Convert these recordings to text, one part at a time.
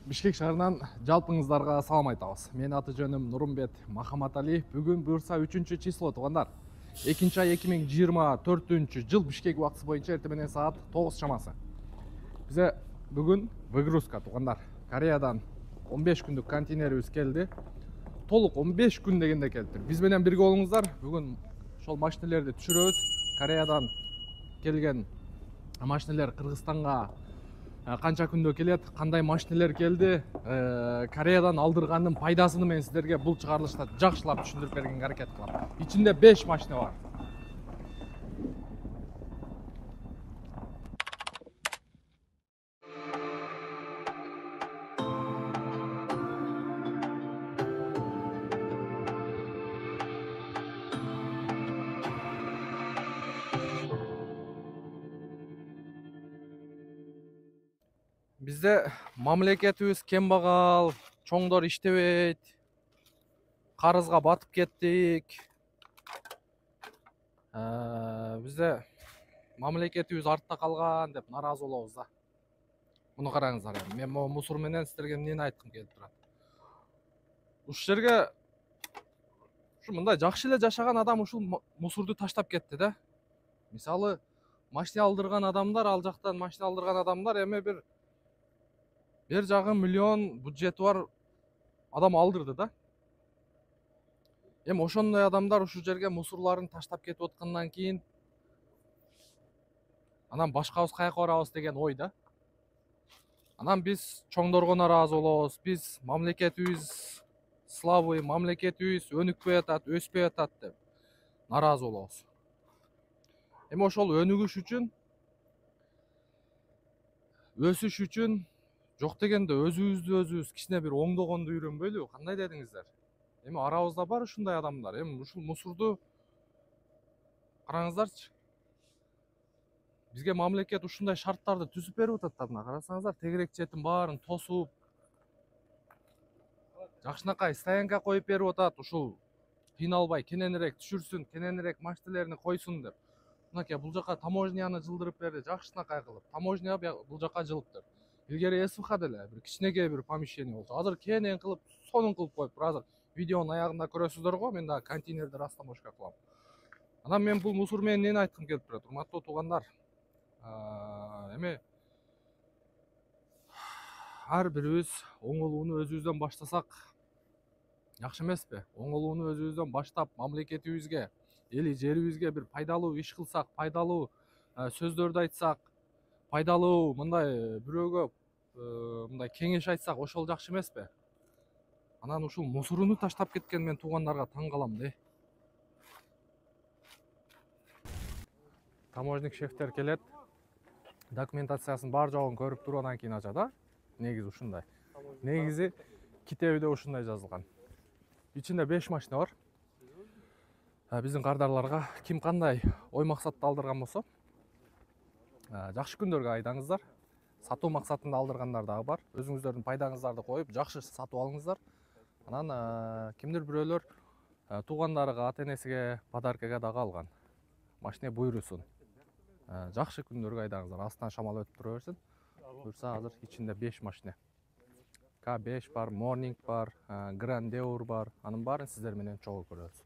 Бишкек шаарынан жалпыңыздарга салам айтабыз. Мен аты жөнүм Нурумбет Махаматали. Бүгүн буюрса 3-число туугандар. 2-ай 2024-жыл Бишкек убактысы боюнча эртең менен саат 9 чамасы. Бизе бүгүн выгрузка туугандар. Кореядан 15 күндүк контейнерибиз келди. Толук 15 күн дегенде келиптир. Биз менен бирге болуңуздар. Бүгүн ошол машинелерди түшүрөбүз. Кореядан келген машинелер Кыргызстанга канча күндө келет, кандай машинелер келди, Кореядан алдыргандын пайдасыны мен сиздерге бул чыгарылышта жакшылап түшүндүрүп бергенге аракет кылам. Ичинде 5 машина бар. Bizde мамлекетибиз кембагал, чоңдор иштебейт, карызга батып кеттик. Bizde мамлекетибиз артта калган деп наразы болобуз да. Муну караңыздар. Мен могу мусор менен сиздерге эмнени айткым келип турат. Ушул жерге ушу мындай жакшы эле жашаган адам ушул мусорду таштап кетти да. Мисалы, машина алдырган адамдар, ал жактан машина алдырган адамдар эми бир жагы миллион бюджети бар адам алдырды да. Эми ошондой адамдар ушул жерге мусорларын таштап кетип аткандан кийин анан башкабыз каяка барабыз деген ой да. Анан биз чоңдорго наразы болобуз. Биз мамлекетибиз слабый, мамлекетибиз өнүкпөй атат, өспөй атат деп наразы болобуз. Эми ошол өнүгүш үчүн, өсүш үчүн жок дегенде өзүбүз кичине бир оңдогонду үйрөнбөйлүбү? Кандай дедиңиздер? Эми арабызда бар ушундай адамдар. Эми ушул мусорду караңыздарчы. Бизге мамлекет ушундай шарттарды түзүп берип атат да. Мына карасаңыздар, тегерек четин баарын тосуп, жакшынакай стоянка коюп берип атат. Ушул кыйналбай кененирээк түшүрсүн, кененирээк машинелерин койсун деп. Мынакей бул жака таможняны жылдырып берди, жакшынакай кылып. Таможня бул жака жылыптыр. Илгери СВХ деле бир кичинекей бир помещение болчу. Азыр кенен кылып, сонун кылып коюптур. Азыр видеонун аягында көрөсүздөр го, мен дагы контейнерди растамашка кылам. Анан мен бул мусор менен эмнени айткым келип турат, урматтуу туугандар. Эми ар бирибиз оңолууну өзүбүздөн баштасак жакшы эмеспи? Оңолууну өзүбүздөн баштап, мамлекетибизге, эли жерибизге бир пайдалуу иш кылсак, пайдалуу сөздөрдү айтсак, пайдалуу мындай бирөөгө мындай кеңеш айтсак, ошол жакшы эмеспи? Анан ушул мусоруну таштап кеткен мен туугандарга таң калам да. Таможник шефтер келет, документациясын бар жогун көрүп туруп анан кийин ачат да. Негизи ушундай. Негизи китебиде ушундай жазылган. Ичинде 5 машина бар. Биздин кардарларга ким кандай ой максатта алдырган болсо, жакшы күндөргө айдаңыздар. Сатуу максатында алдыргандар дагы бар. Өзүңүздөрдүн пайдаңыздарды коюп, жакшы сатып алыңыздар. Анан кимдир бирөөлөр туугандарыга, ата-энесиге подаркага дагы алган. Машина буйрусун. Жакшы күндөргө айдаңыздар. Астынан шамал өтүп тура берсин. Буюрса азыр ичинде 5 машина. K5 бар, Morning бар, Grandeur бар. Анын баарын сиздер менен чогуу көрөбүз.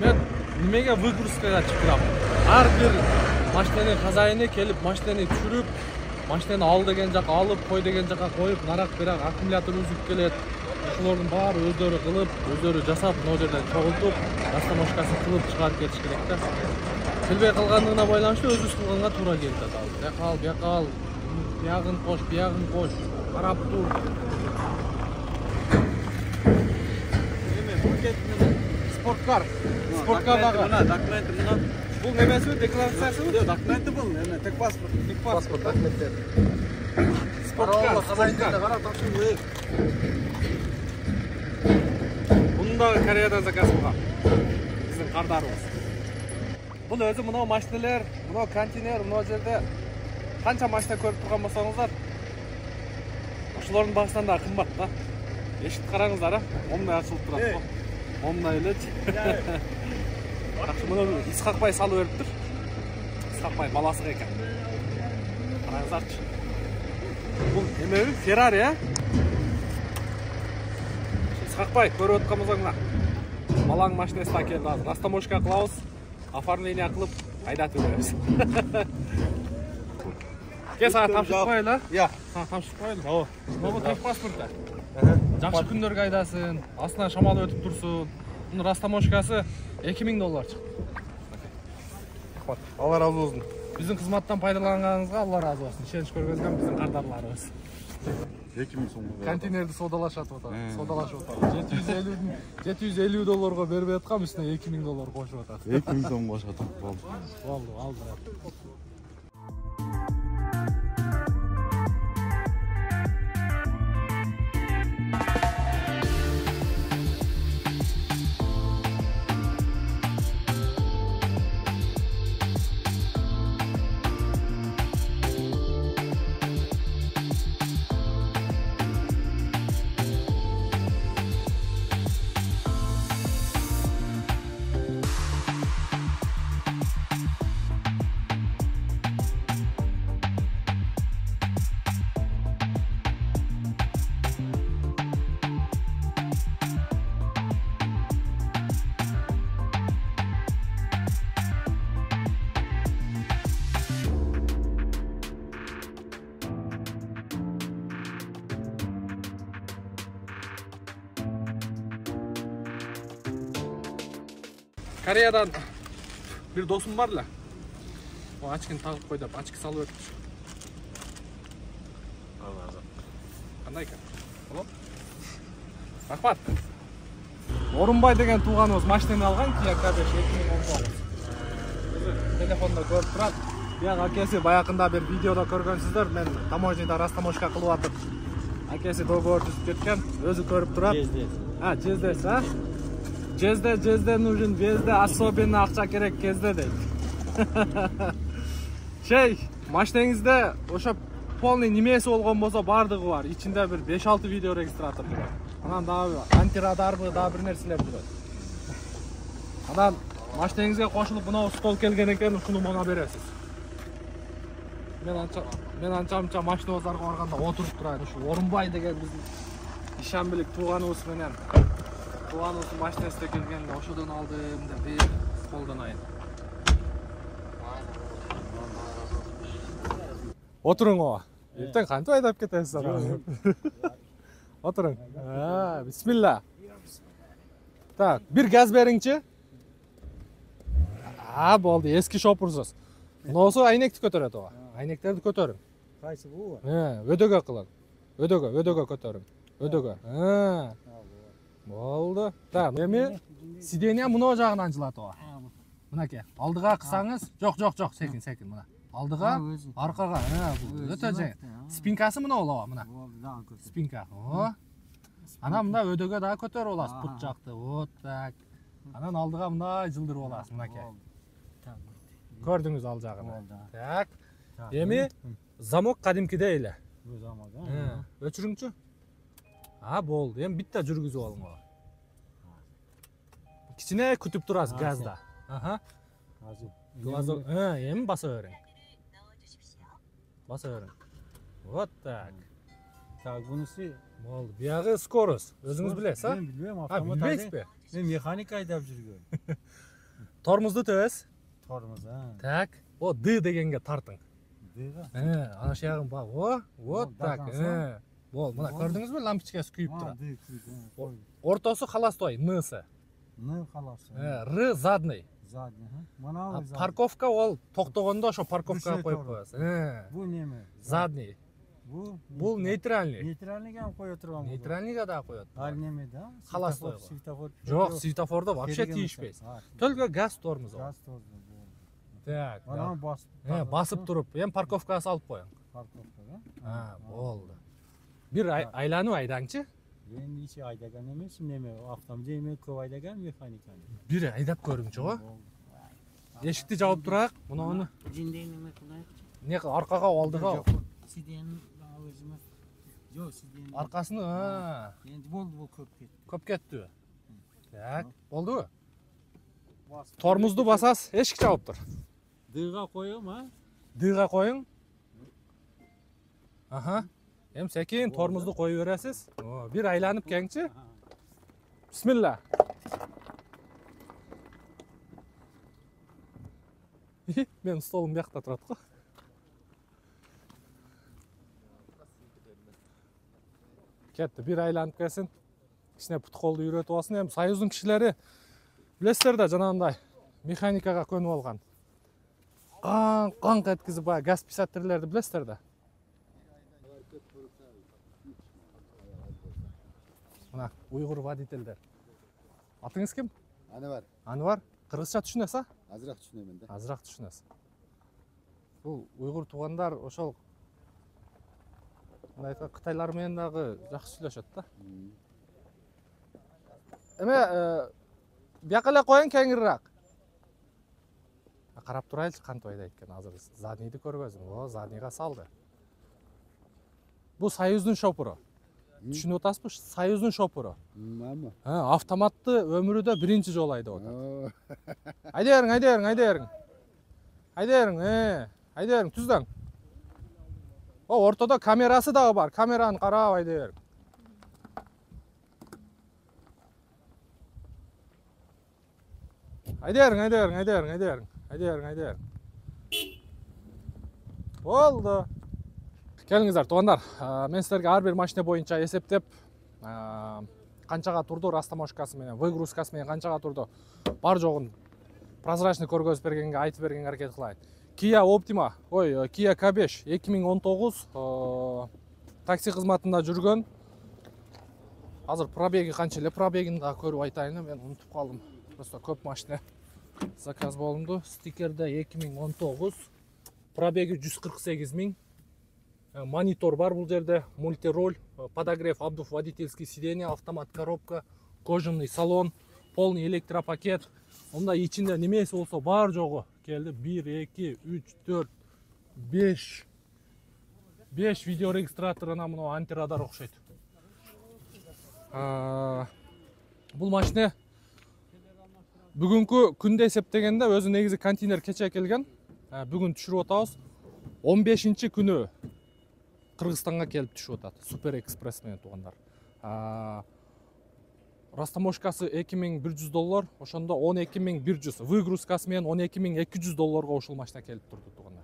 Мен немеге выгрузкага чыктырам? Ар бир машиненин хозяйыны келип, машинени түшүрүп, машинени ал деген жака алып, кой деген жака коюп, нарак-берак аккумулятор үзүп келет. Ошолордун баары өздөрү кылып, өздөрү жасап, могу жерден чогултуп, растамашкасын кылып чыгарып кетиш керек да. Келбей калгандыгына байланыштуу өзүбүз кылганга туура келип атат. Бияка ал, биягын кош, карап тур. Эме пакет менен спорткар дагы. Документи мына. Бул немеси, декларациясыбы? Жок, документи бул, эме тек паспорт. Тек паспорт документтер. Спортка. Qarab topshirib. Bunu da Koreyadan zakaz qilgan. Bizning qardarimiz. Bu o'zi bunday mashinalar, bunday konteyner, bunday yerda qancha mashina ko'rib turgan bo'lsangizlar, shularning bahsidan da qimmat da. Eshitib qarangizlar, onday ochilib turadi. Ondaylik. Yaxshi, buni Isqaqbay salib beribdir. Isqaqbay balasi ekan. Qarangizlarchi. Bu nima? Ferrari, ha? Isqaqbay, ko'rib o'tgan bo'lsanglar. Balang mashinasidan keldi hozir. Rastamoshka qilamiz, оформление qilib haydatib beramiz. Kesak topshirib qo'yinglar. Yo'q. Ha, topshirib qo'yinglar. Ho. Bu техпаспортda. Yaxshi kunlarga haydasin, aslida shamol o'tib tursin. Buni rastamoshkasi $2000 chiqdi. Rahmat. Alloh razı olsun. Bizning xizmatdan foydalanganingizga Alloh razı olsun. Ishonch ko'rgazgan bizning qardarlarimiz. 2000 so'm. Konteynerni sodalashib o'tadi. Sodalashib o'tadi. $750 berib aytgan üstüne $2000 qo'shib o'tadi. 2000 so'm qo'shadi. Bo'ldi, oldi. Koreyadan bir dostum var la. O açkını takıp koydu, açkı salı ötmüş. Qanday ekan? Oğlum. Rahmat. Orunbay degan tuğanımız mashinani algan Kia K5 2019. Telefonda ko'rib turadi. Buyoq akasi bayaqında bir videoda ko'rgansizlar, men tamoyada rastamoshka qilib atib. Akasi do'g'ri tuzib ketgan, o'zi ko'rib turadi. Ha, jezdesi, ha? Jezde нужен везде, особенно ақша керек кезде deydi. Машинаңызда o'sha полный немesi olgan bo'lsa bardығы var. İçinde bir 5-6 video registrator var. Anan daha antiradarбы, daha bir narsalar turadi. Anan машинаңызga qo'shilib buna stol kelgan ekan, shuni bana berasiz. Men ancha mashina bozoriga borganda o'tirib turadi. Shu O'rinbay degan bizning ishonbilik tuğanimiz bilan Tuğanımızın mashinasida kelganda o'shadan oldim deb qo'ldan ayın. O'tiring o. Ertaga qancha haydab ketasiz? O'tiring. Ha, bismillah. Tak, bir gaz beringchi. Ha, bo'ldi, eski shopursiz. Bunisi aynakni ko'taradi o. Aynaklarni ko'taring. Qaysi bu? Ha, o'doga qiling. O'doga ko'taring. O'doga. Ha. Bo'ldi. Tamam, endi sideniya buni o'jog'idan jilatib ol. Bunaka. Oldiga qilsangiz, yo'q, sekin mana. Oldiga, orqaga. Ha, bu o'taja. Spinkasi buni olaman, mana. Spinka. Ho. Ana bunda o'doga da ko'tarib olasiz, put joqda. Ot tak. Ana oldiga bunday jildirib olasiz, bunaka. Ko'rdingiz oljog'ini. Tak. Endi zamok qadimkida ela. Bu zamok. Ha, o'chiringchi. Ha, bo'ldi. Endi bitta jurgizib oling. Kichkina kutib turasiz gazda. Aha. Hozir. Ha, endi bosavering. Вот так. Tak, bunisi bo'ldi. Buyog'i skorost. O'zingiz bilasiz, ha? Men bilmayman, Ha, avtomat. bilmaysizmi? Men mexanik haydab yurgan. Tormozni tez. Tormoz, ha. Tak. O D deganga torting. Deyga. Ha, ana shu yog'ini bak. Вот так. Ha. Bo'ldi. Mana ko'rdingizmi? Lampochkasi kuyib turadi. O'rtasi xalastoy, N'si. Ne xalos. Ha, R zadniy. Zadniy, ha. Mana bu. Parkovka ol to'xtaganda o'sha parkovkaga qo'yib qo'yasiz. Ha. Bu nima? Zadniy. Bu neytralniy. Neytralniga ham qo'ya turamiz. Neytralniga da qo'yadi. Hal nimada? Xalastoy. Svetofor. Yo'q, svetoforda вообще tiyishmaysiz. Только gaz tormozi. Gaz tormozi. Tak. Mana bosib. Ha, bosib turib, ham parkovkasi olib qo'ying. Parковкага. Болду. Бир айланып айдаңчы. Endi içi aydagan emas, neme avtomobil emas, көп aydagan mexanikani. Бир айдап көрүңчү го. Эшикти жабып турайык. Муну Жиндей неме кылайыкчы? не аркага алдыга. Сиден өзүмө. Жок, сиден. Аркасыны, Endi болду бул көп кетти. көп кетти. Так, болду. Тормузду басасыз, эшик жабып тур. Дыга коем, а? Дыга коюң. Аха. Эми секин тормузду коюп бересиз. Бир айланып келиңчи. Бисмилла. Мен столум бияқта турат го. Кетти, бир айланып келсин. Кичине пут колду үйрөтүп алсын. Эми Союздун кишилери билесиздер да жанагындай механикага көнүп алган. Канк эткизип баягы газ писаттерлерди билесиздер да. Мына уйгур водительдер. Атыңыз ким? Анвар. Анвар. Кыргызча түшүнөсүз а? Азыраак түшүнөмүн да. Азыраак түшүнөсүз. Бул уйгур туугандар ошол мындай айтканда кытайлар менен дагы жакшы сүйлөшөт да. Эме бияка эле коюң кеңирираак. Карап турайлычы кантип айдайт экен. Азыр заднийди көргөзүм. Заднийга салды. Бул Союздун шопуру. Түшүнүп атасызбы? Союздун шопуру. Мама. Автоматты өмүрүдө биринчи жолу айдап атат. Айдай бериң. Айдай бериң, түздөн. Ортодо камерасы дагы бар. Камераны карап айдай бериң. Айдай бериң. Болду. Келиңиздер туугандар, мен силерге ар бир машина боюнча эсептеп, канчага турду растаможкасы менен, выгрузкасы менен канчага турду бар жогун прозрачный көргөзүп бергенге айтып бергенге аракет кылайын. Kia Optima, Kia K5 2019 такси кызматында жүргөн. Азыр пробеги канча эле, пробегин да көрүп айтайын, мен унутуп калдым. Просто көп машина заказ болду. Стикерде 2019, пробеги 148 000. Монитор бар бул жерде, мультироль, подогрев, обдув, водительский сиденье, автомат коробка, кожаный салон, полный электропакет. Онда ичинде немеси болсо бар жогу келди. 1, 2, 3, 4, 5. 5 видеорегистраторуна мына антирадар окшойт. Бул машина бүгүнкү күндө эсептегенде өзү негизи контейнер кече келген. Бүгүн түшүрүп атабыз. 15-чи күнү Кыргызстанга келип түшүп атат. Супер экспресс менен туугандар. Растаможкасы $2100, ошондо $12100. Выгрузкасы менен $12200 ушул машина келип турду туугандар.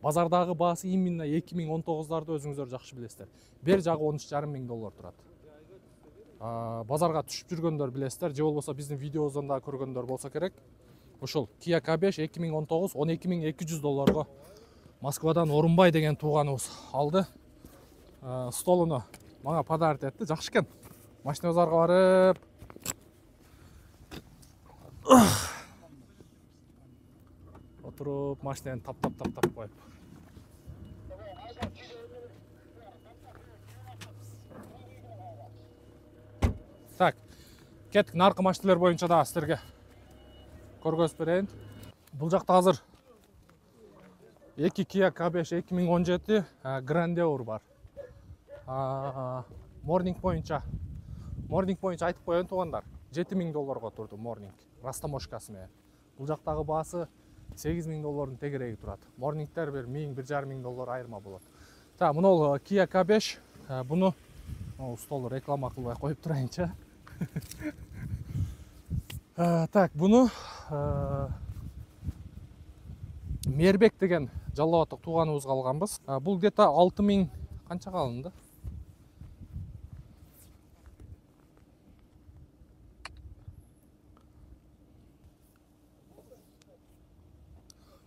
Базардагы баасы именно 2019-дарды өзүңүздөр жакшы билесиздер. Бер жагы $13,500 турат. Базарга түшүп жүргөндөр билесиздер, же болбосо биздин видеобуздон да көргөндөр болсо керек. Ошол Kia K5 2019 $12200 Москвадан Орунбай деген тууганыбыз алды. Столуну мага подарок этти, жакшы экен. Машина базарга барып отуруп машинаны таптап коюп. Так, кеттик наркы машиналар боюнча да силерге көргөзүп берейин. Бул жакта азыр 2 Kia K5 2017 Grandeur бар. Morning боюнча айтып коеюн туугандар. $7000 турду Morning растаможкасы менен. Бул жактагы баасы $8000 тегереги турат. Morningтер бир $1000–$1500 айырма болот. Так, мына Kia K5, буну стол реклама кылбай коюп турайынчы. Так, буну Мербек деген Жалал Абадтык тууганыбызга алганбыз. Бул где-то 6000 канчага алынды?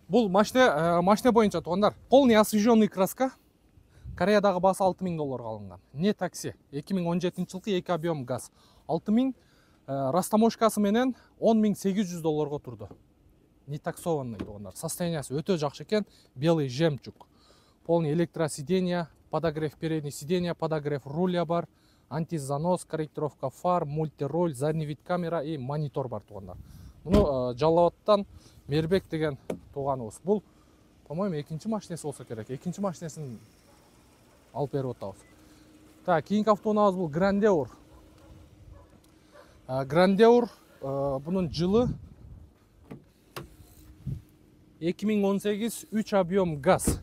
Бул машина боюнча туугандар, полный освеженный краска. Кореядагы баасы $6000 алынган. Не такси. 2017-жылкы 2 объем газ. 6000, растаможкасы менен $10800 турду. Не таксованный туугандар. Состояниясы өтө жакшы экен. Белый жемчуг. полный электросиденья, подогрев передней сиденья, подогрев руля бар, антизанос, корректировка фар, мультироль, задний вид камера и монитор бар туғандар. Мұны Жалауаттан Мербек деген туғаныбыз. Бұл, по-моему, екінші машинесі болса керек. Екінші машинесін алып беріп отырмыз. Так, кейінгі автоунаабыз бұл Грандеур. Грандеур бұның жылы 2018 3 объем газ.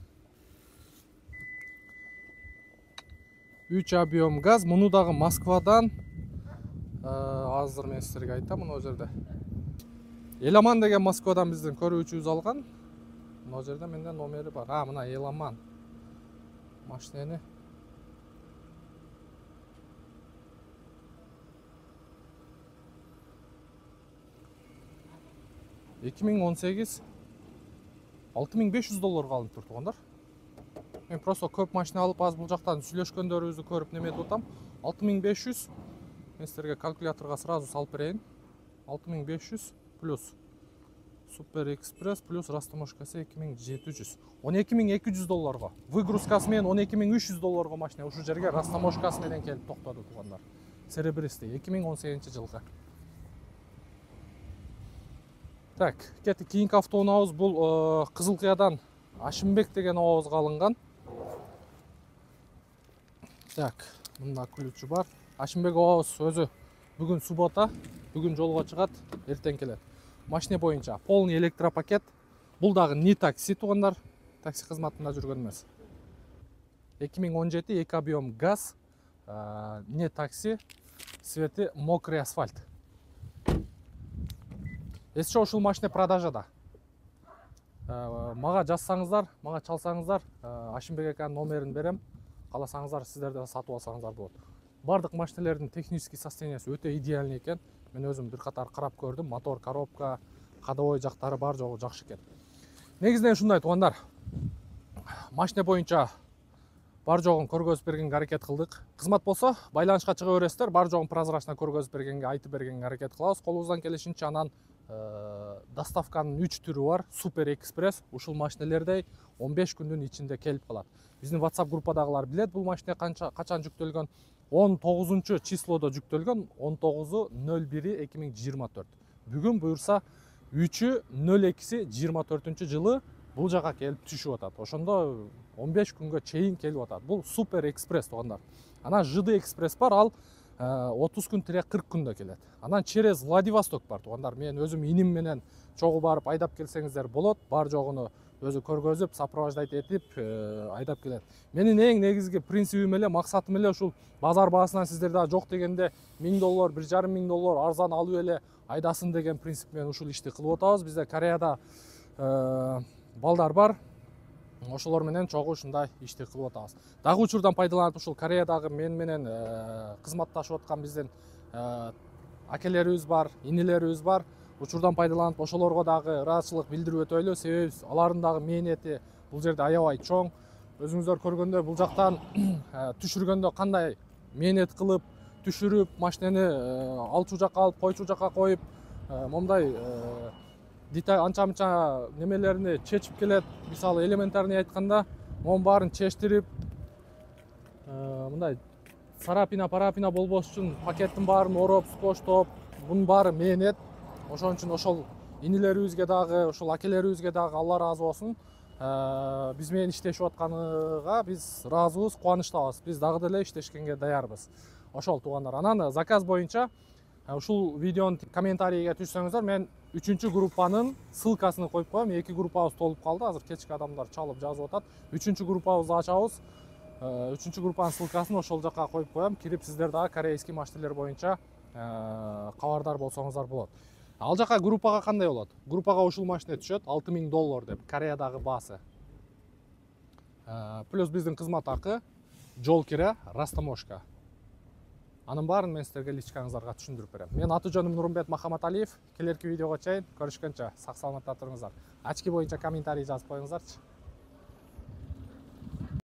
3 объем газ. Мұны дағы Москвадан азыр мен сіздерге айтам, мұны о жерде. Еламан деген Москвадан біздің көрүүчүбүз алған. Мұны жерде менде номері бар. Мына Еламан. Машинені. $2018 $6500 алынып тұр туғандар. Мен просто көп машина алып аз бұл жақтан сүйлөшкөндөрүбүздү көрүп неметип отам. 6500 мен сіздерге калькуляторға сразу салып берейин. 6500 плюс Супер Экспресс плюс растаможкасы $2700. $12200. Выгрузкасы менен $12300 машина ушу жерге растаможкасы менен келип токтоду туғандар. Серебристый 2018 жылғы. Так, кеттик, кийинки автоунаабыз бул Кызылкыядан Ашимбек деген абабызга алынган. Так, мында ключу бар. Ашимбек абабыз өзү бүгүн суббота, бүгүн жолго чыгат, эртең келет. Машина боюнча полный электропакет. Бул дагы не такси тугандар, такси кызматында жүргөн эмес. 2017 2 объем газ, не такси, цвети мокрый асфальт. Эсче ушул машина продажада. Мага жазсаңыздар, мага чалсаңыздар, Ашимбек аканын номерин берем. Кааласаңыздар, сиздер да сатып алсаңыздар болот. Бардык машиналардын технический состояниясы өтө идеальный экен. Мен өзүм бир катар карап көрдүм. Мотор, коробка, кадовой жактары бар жогу жакшы экен. Негизинен ушундай туугандар. Машина боюнча бар жогун көргөзүп бергенге аракет кылдык. Кызмат болсо байланышка чыга бересиздер. Бар жогун прозрачно көргөзүп бергенге, айтып бергенге аракет кылабыз. Колубуздан келишинче анан доставканын 3 түрү бар. Супер Экспресс ушул машиналердей 15 күндүн ичинде келип калат. Биздин WhatsApp группадагылар билет, бул машина качан жүктөлгөн. 19 числодо жүктөлгөн, 19.01.2024. Бүгүн буюрса 3.02.24 жылы бул жака келип түшүп атат. Ошондо 15 күнгө чейин келип атат. Бул Супер Экспресс тугандар. Анан ЖД Экспресс бар, ал 30 күн-40 күндө келет. Анан через Владивосток бар тугандар. Мен өзүм иним менен чогуу барып айдап келсеңиздер болот. Бар жогуну өзү көргөзүп, сопровождать этип айдап келет. Менин эң негизги принцибим эле, максатым эле ушул базар баасынан сиздер да жок дегенде $1000, $1,500 арзан алып эле айдасын деген принцип менен ушул ишти кылып атабыз. Бизде Кореяда балдар бар. Ошолор менен чогуу ушундай ишти кылып атабыз. Дагы учурдан пайдаланып ушул Кореядагы мен менен кызматташып аткан биздин акелерибиз бар, инилерибиз бар. Учурдан пайдаланып ошолорго дагы ыраазычылык билдирип өтөйлү. Себеби алардын дагы мээнети бул жерде аябай чоң. Өзүңүздөр көргөндөй бул жактан түшүргөндө кандай мээнет кылып, түшүрүп, машинени алчу жакка алып, койчу жакка коюп, момундай деталь анча-мынча немелерини чечип келет. Мисалы элементарный айтканда, монун баарын чечтирип, мындай сарапина болбош үчүн пакеттин баарын ороп, скотчтоп, бунун баары мээнет. Ошон үчүн ошол инилерибизге дагы, ошол акелерибизге дагы Алла ыраазы болсун. Биз менен иштешип атканыга биз ыраазыбыз, кубанычтабыз. Биз дагы деле иштешкенге даярбыз. Ошол туугандар. Анан заказ боюнча ушул видеонун комментарийге түшсөңүздөр, мен 3-чү группанын ссылкасын коюп коем. 2 группабыз толуп калды. Азыр кечки адамдар чалып жазып атат. 3-чү группабызды ачабыз. 3-чү группанын ссылкасын ошол жакка коюп коем. Кирип сиздер дагы корейский машиналар боюнча кабардар болсоңуздар болот. Ал жака группага кандай болот? Группага ушул машина түшөт, $6000 деп, Кореядагы баасы. Плюс биздин кызмат акы, жол кире, растаможка. Анын баарын мен сиздерге личкаңыздарга түшүндүрүп берем. Мен аты-жөнүм Нурмбет Махаматалиев. Келерки видеого чейин көрүшкөнчө сак саламатта туруңуздар. Ачки боюнча комментарий жазып коюңуздарчы.